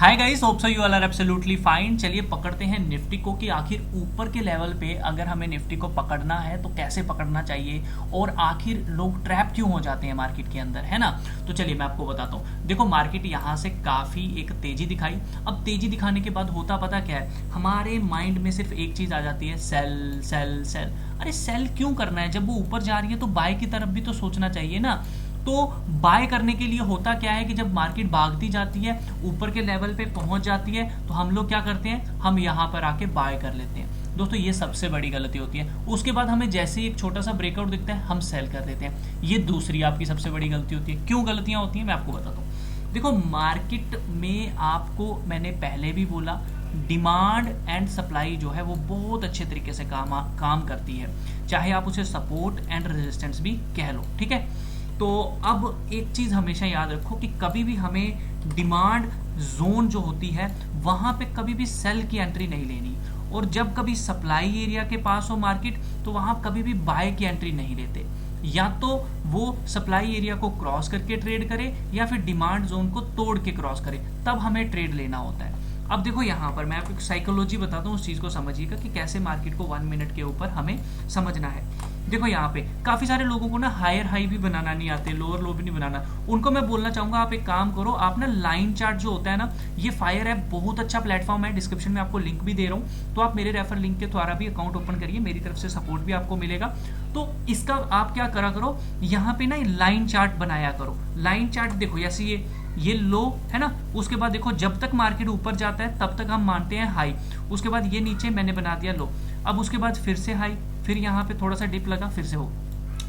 Hi guys, hope so you all are absolutely fine. चलिए पकड़ते हैं निफ्टी को कि आखिर ऊपर के लेवल पे अगर हमें निफ्टी को पकड़ना है तो कैसे पकड़ना चाहिए और आखिर लोग ट्रैप क्यों हो जाते हैं मार्केट के अंदर, है ना। तो चलिए मैं आपको बताता हूँ। देखो, मार्केट यहाँ से काफ़ी एक तेजी दिखाई। अब तेजी दिखाने के बाद होता पता क्या है, हमारे माइंड में सिर्फ एक चीज़ आ जाती है, सेल सेल सेल। अरे सेल क्यों करना है, जब वो ऊपर जा रही है तो बाय की तरफ भी तो सोचना चाहिए ना। तो बाय करने के लिए होता क्या है कि जब मार्केट भागती जाती है, ऊपर के लेवल पे पहुंच जाती है, तो हम लोग क्या करते हैं, हम यहाँ पर आके बाय कर लेते हैं। दोस्तों, ये सबसे बड़ी गलती होती है। उसके बाद हमें जैसे ही एक छोटा सा ब्रेकआउट दिखता है, हम सेल कर देते हैं। ये दूसरी आपकी सबसे बड़ी गलती होती है। क्यों गलतियां होती हैं, मैं आपको बताता हूँ। देखो, मार्केट में आपको मैंने पहले भी बोला, डिमांड एंड सप्लाई जो है वो बहुत अच्छे तरीके से काम करती है। चाहे आप उसे सपोर्ट एंड रेजिस्टेंस भी कह लो, ठीक है। तो अब एक चीज़ हमेशा याद रखो कि कभी भी हमें डिमांड जोन जो होती है वहाँ पे कभी भी सेल की एंट्री नहीं लेनी, और जब कभी सप्लाई एरिया के पास हो मार्केट तो वहाँ कभी भी बाय की एंट्री नहीं लेते। या तो वो सप्लाई एरिया को क्रॉस करके ट्रेड करे या फिर डिमांड जोन को तोड़ के क्रॉस करे, तब हमें ट्रेड लेना होता है। अब देखो, यहाँ पर मैं आपको एक साइकोलॉजी बताता हूँ, उस चीज़ को समझिएगा कि कैसे मार्केट को 1 मिनट के ऊपर हमें समझना है। देखो, यहाँ पे काफ़ी सारे लोगों को ना हायर हाई भी बनाना नहीं आते, लोअर लो भी नहीं बनाना। उनको मैं बोलना चाहूँगा, आप एक काम करो, आप ना लाइन चार्ट जो होता है ना, ये फायर ऐप बहुत अच्छा प्लेटफॉर्म है, डिस्क्रिप्शन में आपको लिंक भी दे रहा हूँ, तो आप मेरे रेफर लिंक के द्वारा भी अकाउंट ओपन करिए, मेरी तरफ से सपोर्ट भी आपको मिलेगा। तो इसका आप क्या करा करो, यहाँ पे ना लाइन चार्ट बनाया करो। लाइन चार्ट देखो, जैसे ये लो है ना, उसके बाद देखो जब तक मार्केट ऊपर जाता है तब तक हम मानते हैं हाई, उसके बाद ये नीचे मैंने बना दिया लो, अब उसके बाद फिर से हाई, फिर यहाँ पे थोड़ा सा डिप लगा, फिर से हो,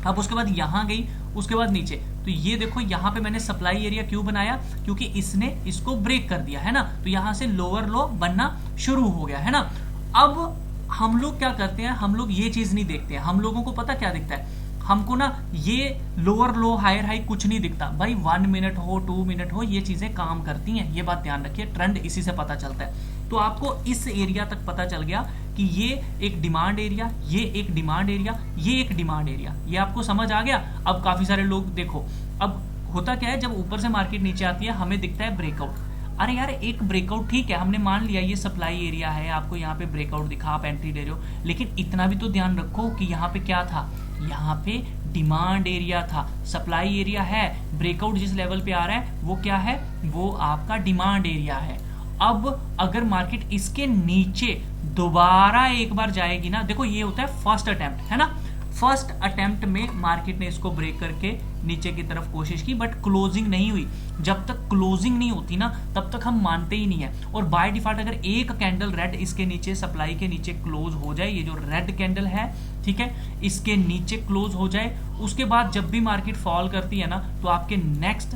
अब उसके बाद यहाँ गई, उसके बाद नीचे। तो ये देखो, यहाँ पे मैंने सप्लाई एरिया क्यों बनाया, क्योंकि इसने इसको ब्रेक कर दिया है ना, तो यहाँ से लोअर लो बनना शुरू हो गया है ना। अब हम लोग क्या करते हैं, हम लोग ये चीज नहीं देखते हैं। हम लोगों को पता क्या दिखता है, हमको ना ये लोअर लो हायर हाई कुछ नहीं दिखता भाई। 1 मिनट हो, 2 मिनट हो, ये चीजें काम करती हैं, ये बात ध्यान रखिए। ट्रेंड इसी से पता चलता है। तो आपको इस एरिया तक पता चल गया कि ये एक डिमांड एरिया, ये एक डिमांड एरिया, ये एक डिमांड एरिया, ये आपको समझ आ गया। अब काफी सारे लोग देखो, अब होता क्या है, जब ऊपर से मार्केट नीचे आती है हमें दिखता है ब्रेकआउट। अरे यार, एक ब्रेकआउट ठीक है, हमने मान लिया ये सप्लाई एरिया है, आपको यहाँ पे ब्रेकआउट दिखा, आप एंट्री ले रहे हो, लेकिन इतना भी तो ध्यान रखो कि यहाँ पे क्या था, यहाँ पे डिमांड एरिया था। सप्लाई एरिया है, ब्रेकआउट जिस लेवल पे आ रहा है वो क्या है, वो आपका डिमांड एरिया है। अब अगर मार्केट इसके नीचे दोबारा एक बार जाएगी ना, देखो ये होता है फर्स्ट अटेम्प्ट, है ना। फर्स्ट अटेम्प्ट में मार्केट ने इसको ब्रेक करके नीचे की तरफ कोशिश की, बट क्लोजिंग नहीं हुई। जब तक क्लोजिंग नहीं होती ना, तब तक हम मानते ही नहीं है। और बाय डिफॉल्ट अगर एक कैंडल रेड इसके नीचे, सप्लाई के नीचे क्लोज हो जाए, ये जो रेड कैंडल है, ठीक है, इसके नीचे क्लोज हो जाए, उसके बाद जब भी मार्केट फॉल करती है ना, तो आपके नेक्स्ट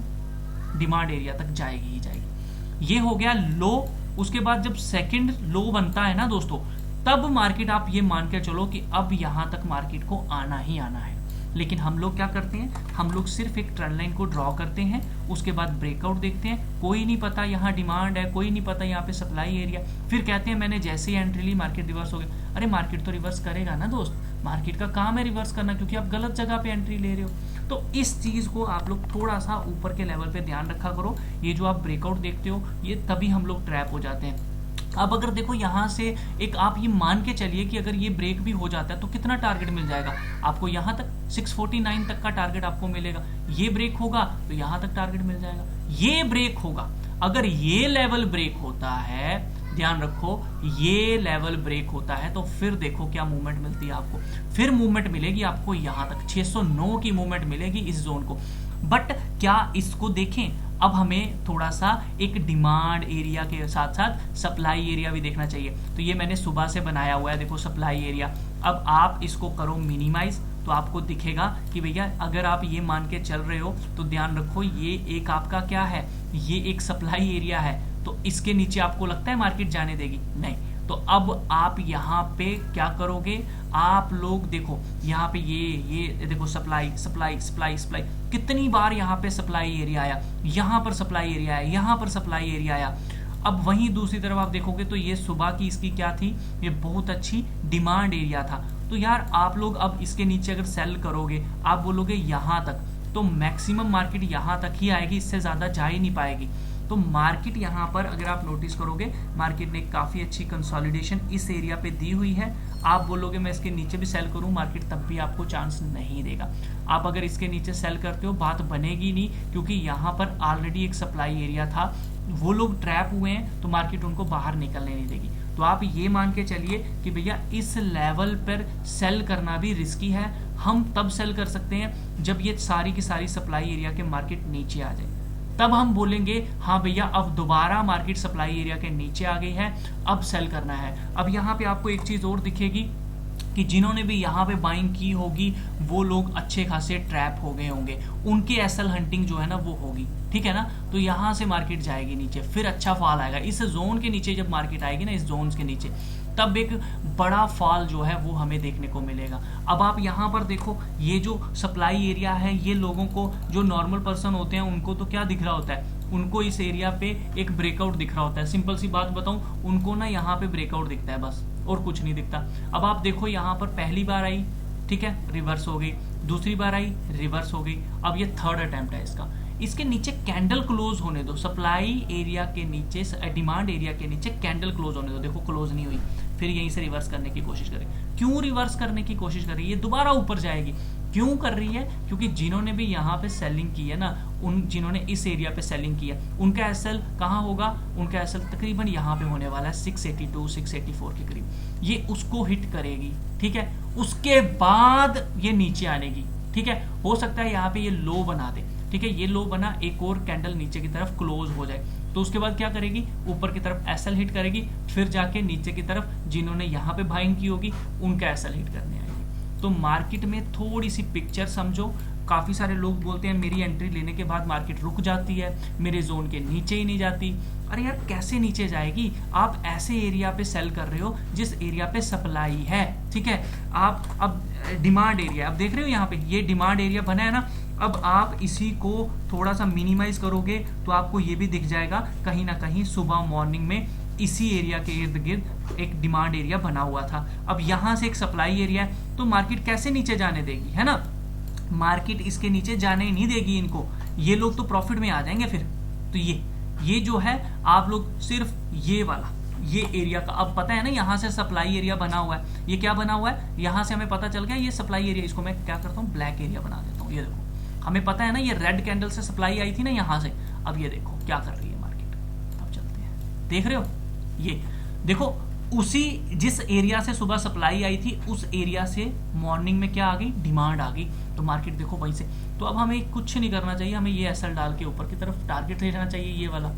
डिमांड एरिया तक जाएगी ही जाएगी। ये हो गया लो। उसके बाद जब सेकंड लो बनता है ना दोस्तों, तब मार्केट आप ये मान के चलो कि अब यहां तक मार्केट को आना ही आना है। लेकिन हम लोग क्या करते हैं, हम लोग सिर्फ एक ट्रेंड लाइन को ड्रॉ करते हैं, उसके बाद ब्रेकआउट देखते हैं, कोई नहीं पता यहाँ डिमांड है, कोई नहीं पता यहाँ पे सप्लाई एरिया, फिर कहते हैं मैंने जैसे ही एंट्री ली मार्केट रिवर्स हो गया। अरे मार्केट तो रिवर्स करेगा ना दोस्त, मार्केट का काम है रिवर्स करना, क्योंकि आप गलत जगह पे एंट्री ले रहे हो। तो इस चीज को आप लोग थोड़ा सा ऊपर के लेवल पे ध्यान रखा करो। ये जो आप ब्रेकआउट देखते हो, ये तभी हम लोग ट्रैप हो जाते हैं। अब अगर देखो यहाँ से एक आप ये मान के चलिए कि अगर ये ब्रेक भी हो जाता है तो कितना टारगेट मिल जाएगा आपको, यहाँ तक 649 तक का टारगेट आपको मिलेगा। ये ब्रेक होगा तो यहाँ तक टारगेट मिल जाएगा। ये ब्रेक होगा, अगर ये लेवल ब्रेक होता है, ध्यान रखो, ये लेवल ब्रेक होता है, तो फिर देखो क्या मूवमेंट मिलती है आपको। फिर मूवमेंट मिलेगी आपको यहाँ तक 609 की मूवमेंट मिलेगी इस जोन को। बट क्या इसको देखें, अब हमें थोड़ा सा एक डिमांड एरिया के साथ साथ सप्लाई एरिया भी देखना चाहिए। तो ये मैंने सुबह से बनाया हुआ है, देखो सप्लाई एरिया। अब आप इसको करो मिनिमाइज, तो आपको दिखेगा कि भैया अगर आप ये मान के चल रहे हो तो ध्यान रखो, ये एक आपका क्या है, ये एक सप्लाई एरिया है, तो इसके नीचे आपको लगता है मार्केट जाने देगी? नहीं। तो अब आप यहाँ पे क्या करोगे, आप लोग देखो यहाँ पे ये देखो सप्लाई सप्लाई सप्लाई सप्लाई, कितनी बार यहाँ पे सप्लाई एरिया आया, यहाँ पर सप्लाई एरिया आया, यहाँ पर सप्लाई एरिया आया। अब वहीं दूसरी तरफ आप देखोगे तो ये सुबह की इसकी क्या थी, ये बहुत अच्छी डिमांड एरिया था। तो यार आप लोग अब इसके नीचे अगर सेल करोगे, आप बोलोगे यहाँ तक, तो मैक्सिमम मार्केट यहाँ तक ही आएगी, इससे ज्यादा जा ही नहीं पाएगी। तो मार्केट यहाँ पर अगर आप नोटिस करोगे, मार्केट ने काफ़ी अच्छी कंसोलिडेशन इस एरिया पे दी हुई है। आप बोलोगे मैं इसके नीचे भी सेल करूँ, मार्केट तब भी आपको चांस नहीं देगा। आप अगर इसके नीचे सेल करते हो बात बनेगी नहीं, क्योंकि यहाँ पर ऑलरेडी एक सप्लाई एरिया था, वो लोग ट्रैप हुए हैं, तो मार्केट उनको बाहर निकलने नहीं देगी। तो आप ये मान के चलिए कि भैया इस लेवल पर सेल करना भी रिस्की है। हम तब सेल कर सकते हैं जब ये सारी की सारी सप्लाई एरिया के मार्केट नीचे आ जाए, तब हम बोलेंगे हाँ भैया अब दोबारा मार्केट सप्लाई एरिया के नीचे आ गई है, अब सेल करना है। अब यहाँ पे आपको एक चीज़ और दिखेगी कि जिन्होंने भी यहाँ पे बाइंग की होगी वो लोग अच्छे खासे ट्रैप हो गए होंगे, उनकी एसएल हंटिंग जो है ना वो होगी, ठीक है ना। तो यहाँ से मार्केट जाएगी नीचे, फिर अच्छा फॉल आएगा इस जोन के नीचे। जब मार्केट आएगी ना इस जोन के नीचे, तब एक बड़ा फॉल जो है वो हमें देखने को मिलेगा। अब आप यहाँ पर देखो, ये जो सप्लाई एरिया है, ये लोगों को, जो नॉर्मल पर्सन होते हैं उनको तो क्या दिख रहा होता है, उनको इस एरिया पे एक ब्रेकआउट दिख रहा होता है। सिंपल सी बात बताऊं, उनको ना यहाँ पे ब्रेकआउट दिखता है बस, और कुछ नहीं दिखता। अब आप देखो यहाँ पर पहली बार आई, ठीक है, रिवर्स हो गई, दूसरी बार आई, रिवर्स हो गई, अब ये थर्ड अटेम्प्ट है इसका। इसके नीचे कैंडल क्लोज होने दो, सप्लाई एरिया के नीचे, डिमांड एरिया के नीचे कैंडल क्लोज होने दो। देखो क्लोज नहीं हुई, फिर यहीं से रिवर्स करने की कोशिश करें। क्यों रिवर्स करने की कोशिश कर रही है, ये दोबारा ऊपर जाएगी। क्यों कर रही है, क्योंकि जिन्होंने भी यहाँ पे सेलिंग की है ना, जिन्होंने इस एरिया पे सेलिंग किया, उनका एसएल कहाँ होगा, उनका एसएल तकरीबन यहाँ पे होने वाला है 682 684 के करीब, ये उसको हिट करेगी, ठीक है। उसके बाद ये नीचे आने की, ठीक है, हो सकता है यहाँ पे ये लो बना दे, ठीक है, ये लो बना, एक और कैंडल नीचे की तरफ क्लोज हो जाए, तो उसके बाद क्या करेगी, ऊपर की तरफ एसएल हिट करेगी, फिर जाके नीचे की तरफ जिन्होंने यहाँ पे बाइंग की होगी उनका एसएल हिट करने आएगी। तो मार्केट में थोड़ी सी पिक्चर समझो। काफी सारे लोग बोलते हैं मेरी एंट्री लेने के बाद मार्केट रुक जाती है, मेरे जोन के नीचे ही नहीं जाती। अरे यार कैसे नीचे जाएगी, आप ऐसे एरिया पे सेल कर रहे हो जिस एरिया पे सप्लाई है, ठीक है। आप अब डिमांड एरिया, अब देख रहे हो यहाँ पे ये डिमांड एरिया बना है ना, अब आप इसी को थोड़ा सा मिनिमाइज करोगे तो आपको ये भी दिख जाएगा कहीं ना कहीं सुबह मॉर्निंग में इसी एरिया के इर्द गिर्द एक डिमांड एरिया बना हुआ था। अब यहाँ से एक सप्लाई एरिया है, तो मार्केट कैसे नीचे जाने देगी, है ना, मार्केट इसके नीचे जाने ही नहीं देगी इनको, ये लोग तो प्रॉफिट में आ जाएंगे फिर। तो ये जो है आप लोग सिर्फ ये वाला, ये एरिया का, अब पता है ना यहाँ से सप्लाई एरिया बना हुआ है, ये क्या बना हुआ है, यहाँ से हमें पता चल गया ये सप्लाई एरिया, इसको मैं क्या करता हूँ ब्लैक एरिया बना देता हूँ। ये देखो हमें पता है ना ये रेड कैंडल से सप्लाई आई थी ना यहाँ से, अब ये देखो क्या कर रही है मार्केट। अब चलते हैं, देख रहे हो, ये देखो उसी जिस एरिया से सुबह सप्लाई आई थी उस एरिया से मॉर्निंग में क्या आ गई, डिमांड आ गई, तो मार्केट देखो वहीं से। तो अब हमें कुछ नहीं करना चाहिए, हमें ये एसएल डाल के ऊपर की तरफ टारगेट ले जाना चाहिए, ये वाला,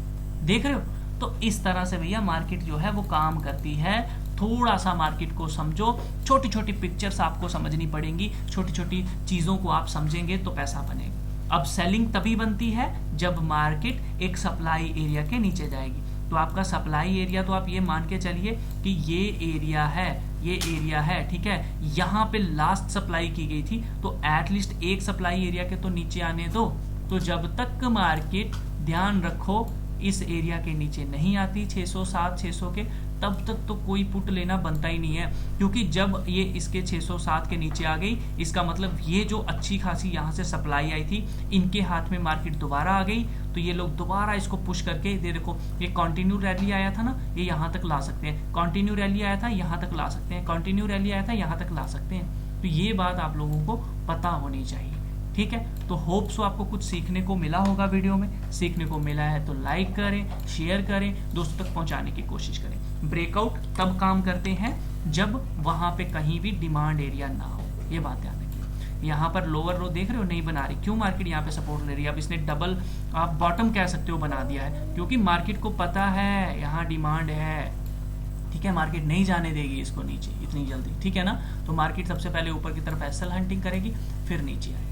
देख रहे हो। तो इस तरह से भैया मार्केट जो है वो काम करती है। थोड़ा सा मार्केट को समझो, छोटी छोटी पिक्चर्स आपको समझनी पड़ेंगी, छोटी छोटी चीजों को आप समझेंगे तो पैसा बनेगा। अब सेलिंग तभी बनती है जब मार्केट एक सप्लाई एरिया के नीचे जाएगी। तो आपका सप्लाई एरिया, तो आप ये मान के चलिए कि ये एरिया है, ये एरिया है, ठीक है, यहाँ पे लास्ट सप्लाई की गई थी, तो एटलीस्ट एक सप्लाई एरिया के तो नीचे आने दो। तो जब तक मार्केट, ध्यान रखो, इस एरिया के नीचे नहीं आती 607 600 के, तब तक तो कोई पुट लेना बनता ही नहीं है, क्योंकि जब ये इसके 607 के नीचे आ गई, इसका मतलब ये जो अच्छी खासी यहाँ से सप्लाई आई थी इनके हाथ में मार्केट दोबारा आ गई, तो ये लोग दोबारा इसको पुश करके, ये देखो ये कंटिन्यू रैली आया था ना, ये यहाँ तक ला सकते हैं, कंटिन्यू रैली आया था यहाँ तक ला सकते हैं, कंटिन्यू रैली आया था यहाँ तक ला सकते हैं। तो ये बात आप लोगों को पता होनी चाहिए, ठीक है। तो होप सो आपको कुछ सीखने को मिला होगा, वीडियो में सीखने को मिला है तो लाइक करें, शेयर करें, दोस्तों तक पहुंचाने की कोशिश करें। ब्रेकआउट तब काम करते हैं जब वहां पे कहीं भी डिमांड एरिया ना हो, ये बात ध्यान रखिए। यहाँ पर लोअर रो देख रहे हो नहीं बना रही, क्यों, मार्केट यहाँ पे सपोर्ट ले रही है। अब इसने डबल, आप बॉटम कह सकते हो, बना दिया है, क्योंकि मार्केट को पता है यहाँ डिमांड है, ठीक है, मार्केट नहीं जाने देगी इसको नीचे इतनी जल्दी, ठीक है ना। तो मार्केट सबसे पहले ऊपर की तरफ एसएल हंटिंग करेगी, फिर नीचे आएगी।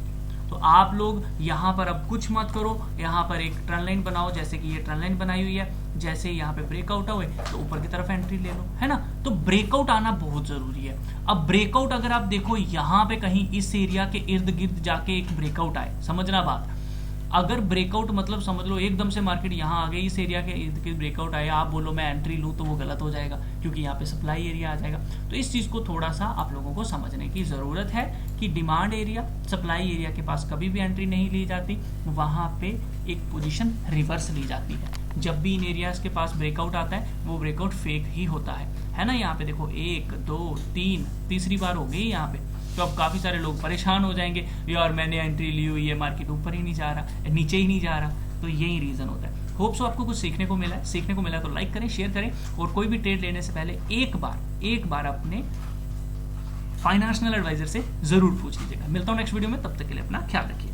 तो आप लोग यहाँ पर अब कुछ मत करो, यहाँ पर एक ट्रेंड लाइन बनाओ, जैसे कि ये ट्रेंड लाइन बनाई हुई है, जैसे यहाँ पे ब्रेकआउट हुए तो ऊपर की तरफ एंट्री ले लो, है ना। तो ब्रेकआउट आना बहुत जरूरी है। अब ब्रेकआउट अगर आप देखो यहाँ पे कहीं इस एरिया के इर्द गिर्द जाके एक ब्रेकआउट आए, समझना बात, अगर ब्रेकआउट मतलब समझ लो एकदम से मार्केट यहाँ आ गई, इस एरिया के इर्द गिर्द ब्रेकआउट आया, आप बोलो मैं एंट्री लूँ, तो वो गलत हो जाएगा, क्योंकि यहाँ पे सप्लाई एरिया आ जाएगा। तो इस चीज को थोड़ा सा आप लोगों को समझने की जरूरत है कि डिमांड एरिया, सप्लाई एरिया के पास कभी भी एंट्री नहीं ली जाती, वहां पे एक पोजीशन रिवर्स ली जाती है। जब भी इन एरियाज के पास ब्रेकआउट आता है वो ब्रेकआउट फेक ही होता है ना। यहाँ पे देखो 1 2 3 तीसरी बार हो गई यहाँ पे। तो अब काफ़ी सारे लोग परेशान हो जाएंगे, यार मैंने एंट्री ली हुई है, मार्केट ऊपर ही नहीं जा रहा, नीचे ही नहीं जा रहा। तो यही रीज़न होता है। होप सो आपको कुछ सीखने को मिला है। सीखने को मिला तो लाइक करें, शेयर करें, और कोई भी ट्रेड लेने से पहले एक बार अपने फाइनेंशियल एडवाइजर से जरूर पूछ लीजिएगा। मिलता हूँ नेक्स्ट वीडियो में, तब तक के लिए अपना ख्याल रखिए।